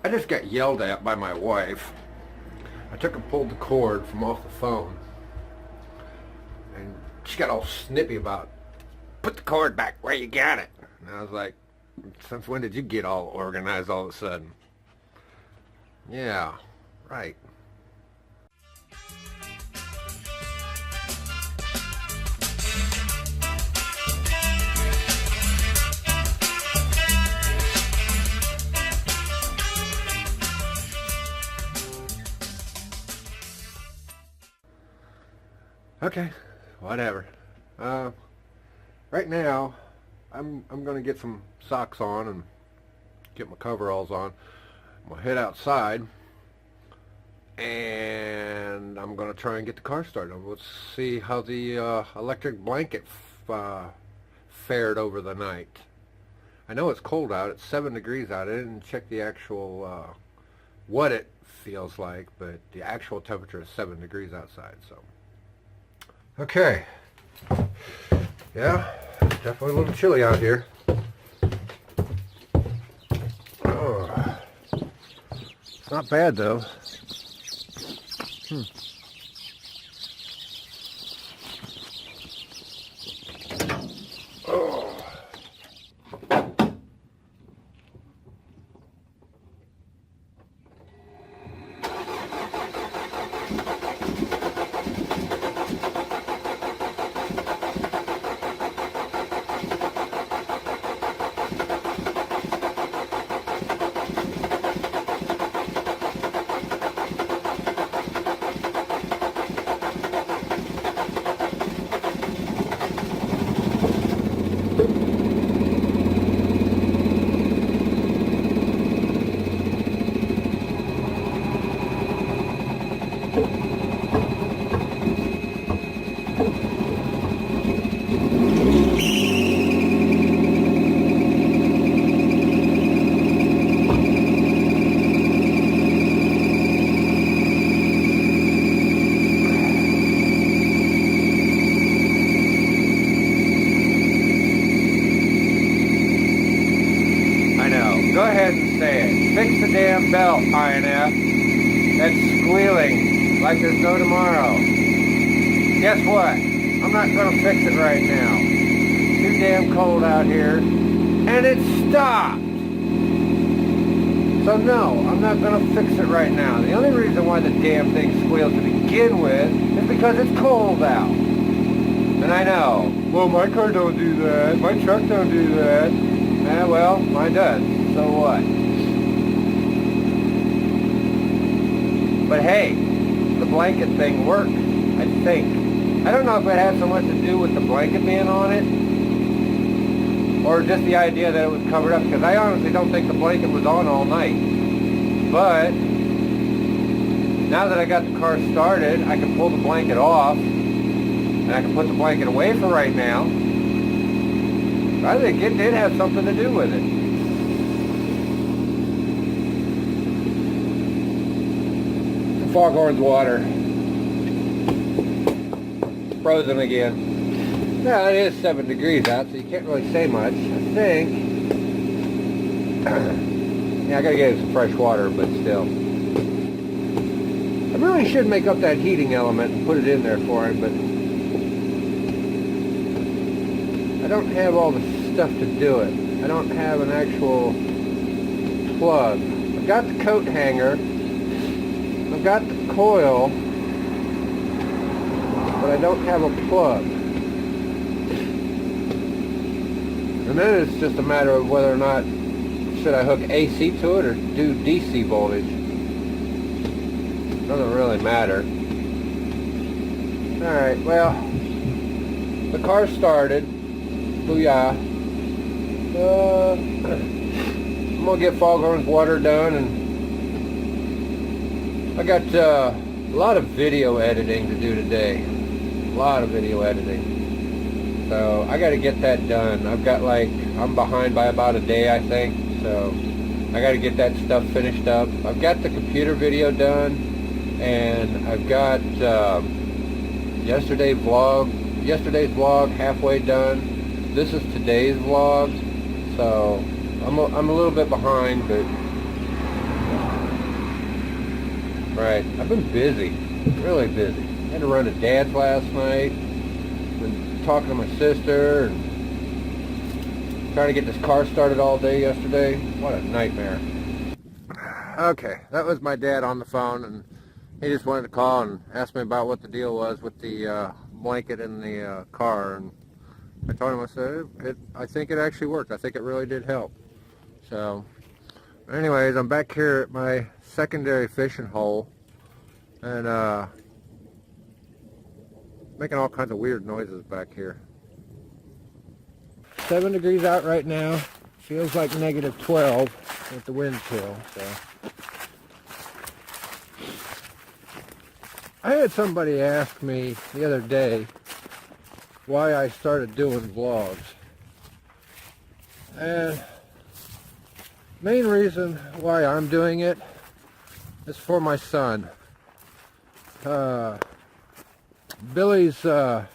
I just got yelled at by my wife. I took and pulled the cord from off the phone, and she got all snippy about, put the cord back where you got it. And I was like, since when did you get all organized all of a sudden? Yeah, right. Okay, whatever. Right now, I'm gonna get some socks on and get my coveralls on. I'm gonna head outside, and I'm gonna try and get the car started. Let's see how the electric blanket fared over the night. I know it's cold out. It's 7 degrees out. I didn't check the actual what it feels like, but the actual temperature is 7 degrees outside. So. Okay. Yeah, definitely a little chilly out here. Oh, it's not bad though. Oh. Go ahead and say it. Fix the damn belt, INF. That's squealing like there's no tomorrow. Guess what? I'm not going to fix it right now. It's too damn cold out here. And it stopped. So no, I'm not going to fix it right now. The only reason why the damn thing squeals to begin with is because it's cold out. And I know, well, my car don't do that. My truck don't do that. Well, mine does. So what? But hey, the blanket thing worked, I think. I don't know if it had so much to do with the blanket being on it, or just the idea that it was covered up, because I honestly don't think the blanket was on all night. But now that I got the car started, I can pull the blanket off, and I can put the blanket away for right now. I think it did have something to do with it. Foghorn's water. Frozen again. Yeah, it is 7 degrees out, so you can't really say much. I think. Yeah, I gotta get some fresh water, but still. I really should make up that heating element and put it in there for it, but I don't have all the stuff to do it. I don't have an actual plug. I've got the coat hanger. I've got the coil, but I don't have a plug. And then it's just a matter of whether or not should I hook AC to it or do DC voltage. Doesn't really matter. Alright, well, the car started. Booyah. I'm going to get Foghorn's water done, and I got a lot of video editing to do today. A lot of video editing. So I got to get that done. I'm behind by about a day, I think. So I got to get that stuff finished up. I've got the computer video done, and I've got yesterday's vlog halfway done. This is today's vlog. So I'm a little bit behind, but Right. I've been busy. Really busy. I had to run to Dad's last night. Been talking to my sister and trying to get this car started all day yesterday. What a nightmare. Okay, that was my dad on the phone, and he just wanted to call and ask me about what the deal was with the blanket in the car. And I told him, I said, I think it actually worked. I think it really did help. So, anyways, I'm back here at my secondary fishing hole, and making all kinds of weird noises back here. 7 degrees out right now. Feels like negative 12 with the wind chill. So, I had somebody ask me the other day why I started doing vlogs, and main reason why I'm doing it is for my son. Billy's in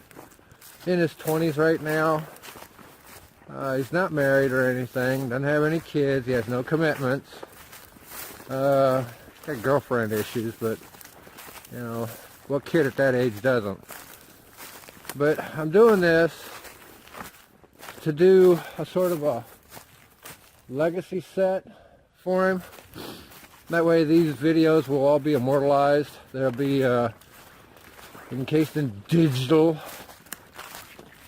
his 20s right now. He's not married or anything, doesn't have any kids, he has no commitments. Got girlfriend issues, but you know, what kid at that age doesn't? But I'm doing this to do a sort of a legacy set for him. That way these videos will all be immortalized. They'll be encased in digital,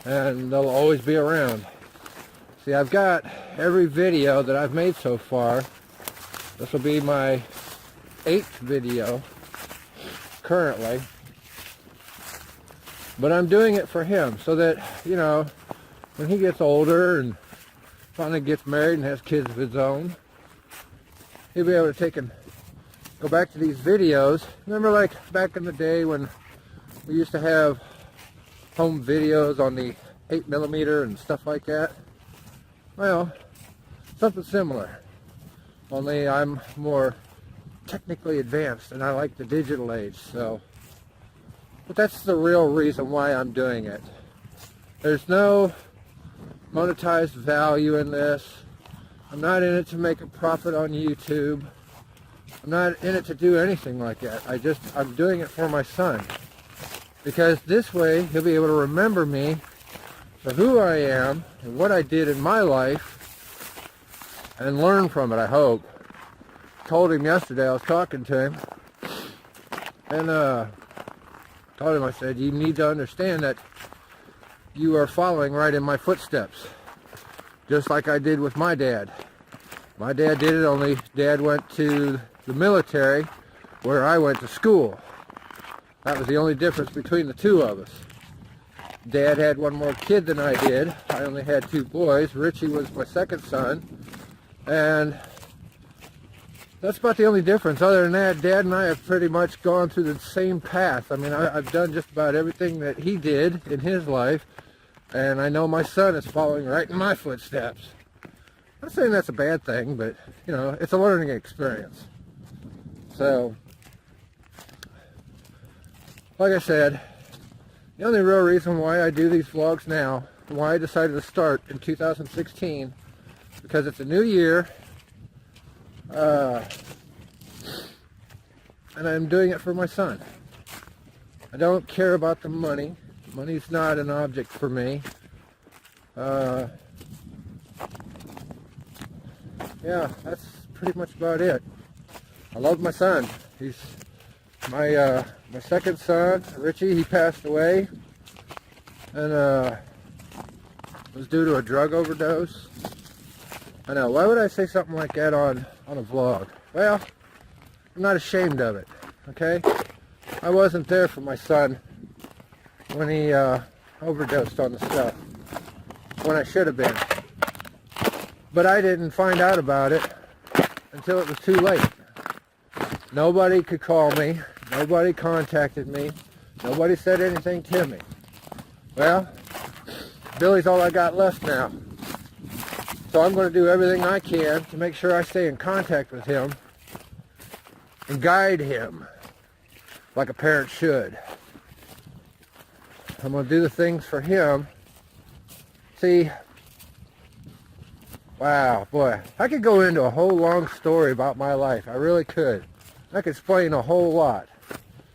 and they'll always be around. See, I've got every video that I've made so far. This will be my 8th video currently. But I'm doing it for him so that, you know, when he gets older and finally gets married and has kids of his own, he'll be able to take and go back to these videos. Remember, like back in the day when we used to have home videos on the 8mm and stuff like that? Well, something similar. Only I'm more technically advanced and I like the digital age, so. But that's the real reason why I'm doing it. There's no monetized value in this. I'm not in it to make a profit on YouTube. I'm not in it to do anything like that. I'm doing it for my son. Because this way he'll be able to remember me for who I am and what I did in my life and learn from it, I hope. Told him yesterday, I was talking to him, and told him, I said, you need to understand that you are following right in my footsteps, just like I did with my dad. My dad did it, only Dad went to the military where I went to school. That was the only difference between the two of us. Dad had one more kid than I did. I only had 2 boys. Richie was my second son, and that's about the only difference. Other than that, Dad and I have pretty much gone through the same path. I mean, I've done just about everything that he did in his life, and I know my son is following right in my footsteps. I'm not saying that's a bad thing, but, you know, it's a learning experience. So, like I said, the only real reason why I do these vlogs now, and why I decided to start in 2016, because it's a new year, and I'm doing it for my son. I don't care about the money. Money's not an object for me. Yeah, that's pretty much about it. I love my son. He's my second son, Richie. He passed away, and it was due to a drug overdose. I know, why would I say something like that on a vlog? Well, I'm not ashamed of it, okay? I wasn't there for my son when he overdosed on the stuff, when I should have been. But I didn't find out about it until it was too late. Nobody could call me, nobody contacted me, nobody said anything to me. Well, Billy's all I got left now. So I'm going to do everything I can to make sure I stay in contact with him and guide him like a parent should. I'm going to do the things for him. See, wow, boy, I could go into a whole long story about my life. I really could. I could explain a whole lot.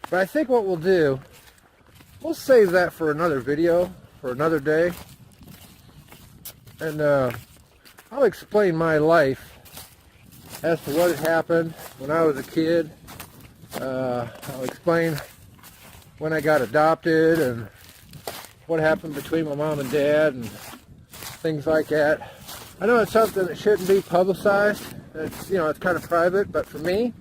But I think what we'll do, we'll save that for another video, for another day. And I'll explain my life as to what had happened when I was a kid. I'll explain when I got adopted and what happened between my mom and dad and things like that. I know it's something that shouldn't be publicized. It's, you know, it's kind of private, but for me,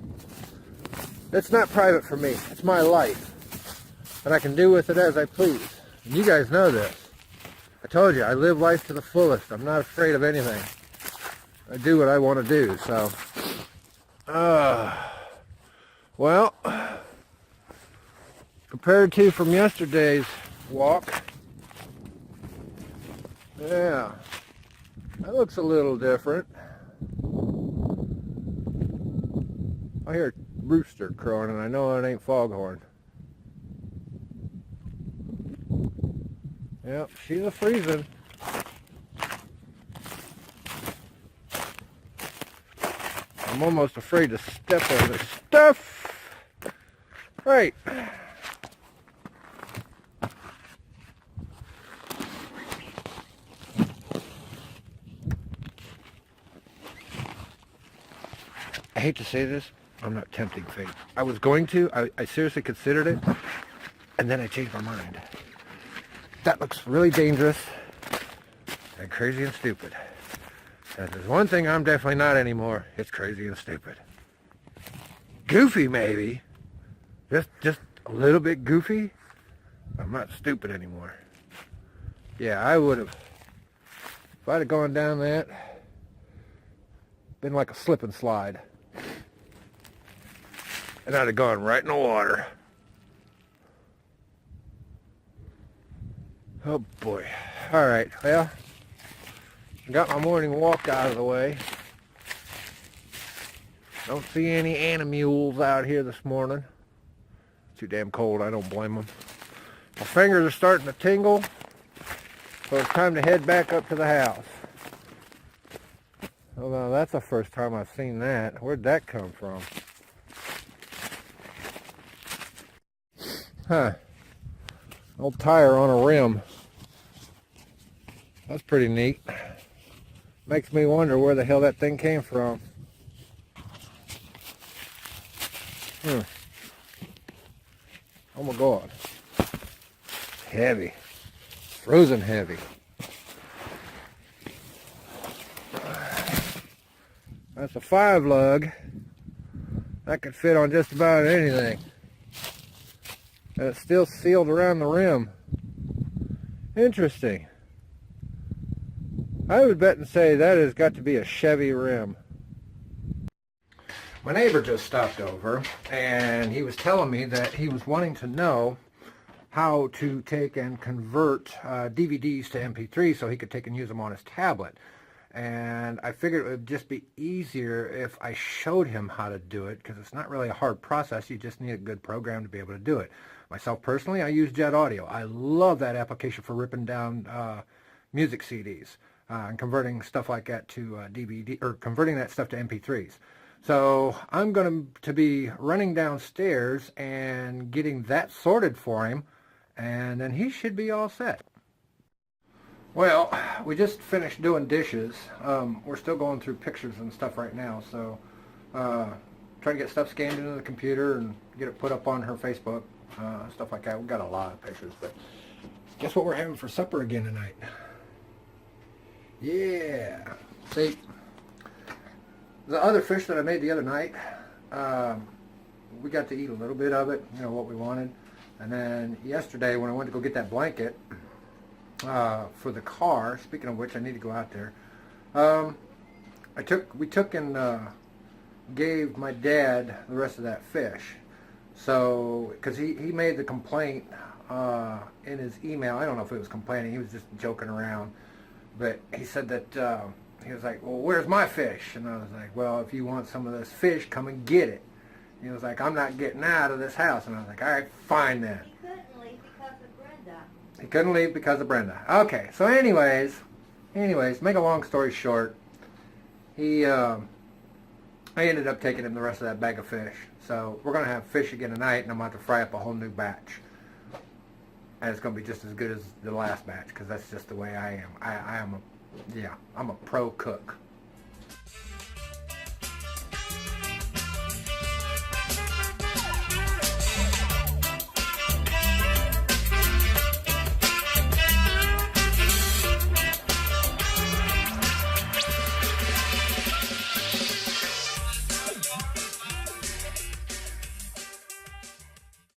it's not private for me. It's my life. And I can do with it as I please. And you guys know this. I told you, I live life to the fullest. I'm not afraid of anything. I do what I want to do, so. Well, compared to from yesterday's walk, yeah, that looks a little different. I hear a rooster crowing, and I know it ain't foghorn. Yep, she's a freezing. I'm almost afraid to step on this stuff. Right. I hate to say this, I'm not tempting fate. I was going to, I seriously considered it, and then I changed my mind. That looks really dangerous and crazy and stupid. And if there's one thing I'm definitely not anymore, it's crazy and stupid. Goofy, maybe. Just a little bit goofy. I'm not stupid anymore. Yeah, I would have, if I'd have gone down that, been like a slip and slide. And I'd have gone right in the water. Oh boy. Alright, well, I got my morning walk out of the way. Don't see any animules out here this morning. It's too damn cold, I don't blame them. My fingers are starting to tingle, so it's time to head back up to the house. Oh, now that's the first time I've seen that. Where'd that come from? Huh. Old tire on a rim. That's pretty neat. Makes me wonder where the hell that thing came from. Oh my God. It's heavy. Frozen heavy. That's a 5 lug. That could fit on just about anything. And it's still sealed around the rim. Interesting. I would bet and say that has got to be a Chevy rim. My neighbor just stopped over, and he was telling me that he was wanting to know how to take and convert DVDs to MP3 so he could take and use them on his tablet. And I figured it would just be easier if I showed him how to do it, because it's not really a hard process. You just need a good program to be able to do it. Myself personally, I use Jet Audio. I love that application for ripping down music CDs and converting stuff like that to DVD, or converting that stuff to MP3s. So I'm going to be running downstairs and getting that sorted for him, and then he should be all set. Well, we just finished doing dishes. We're still going through pictures and stuff right now, so trying to get stuff scanned into the computer and get it put up on her Facebook, stuff like that. We've got a lot of pictures, but guess what we're having for supper again tonight? Yeah. See, the other fish that I made the other night, we got to eat a little bit of it, you know, what we wanted. And then yesterday when I went to go get that blanket for the car, speaking of which, I need to go out there. We took and gave my dad the rest of that fish. So, because he made the complaint in his email. I don't know if it was complaining, he was just joking around. But he said that, he was like, well, where's my fish? And I was like, well, if you want some of this fish, come and get it. He was like, I'm not getting out of this house. And I was like, all right, fine then. He couldn't leave because of Brenda. He couldn't leave because of Brenda. Okay, so anyways, make a long story short, he, I I ended up taking him the rest of that bag of fish. So we're going to have fish again tonight, and I'm going to have to fry up a whole new batch. And it's going to be just as good as the last batch, because that's just the way I am. I'm a pro cook.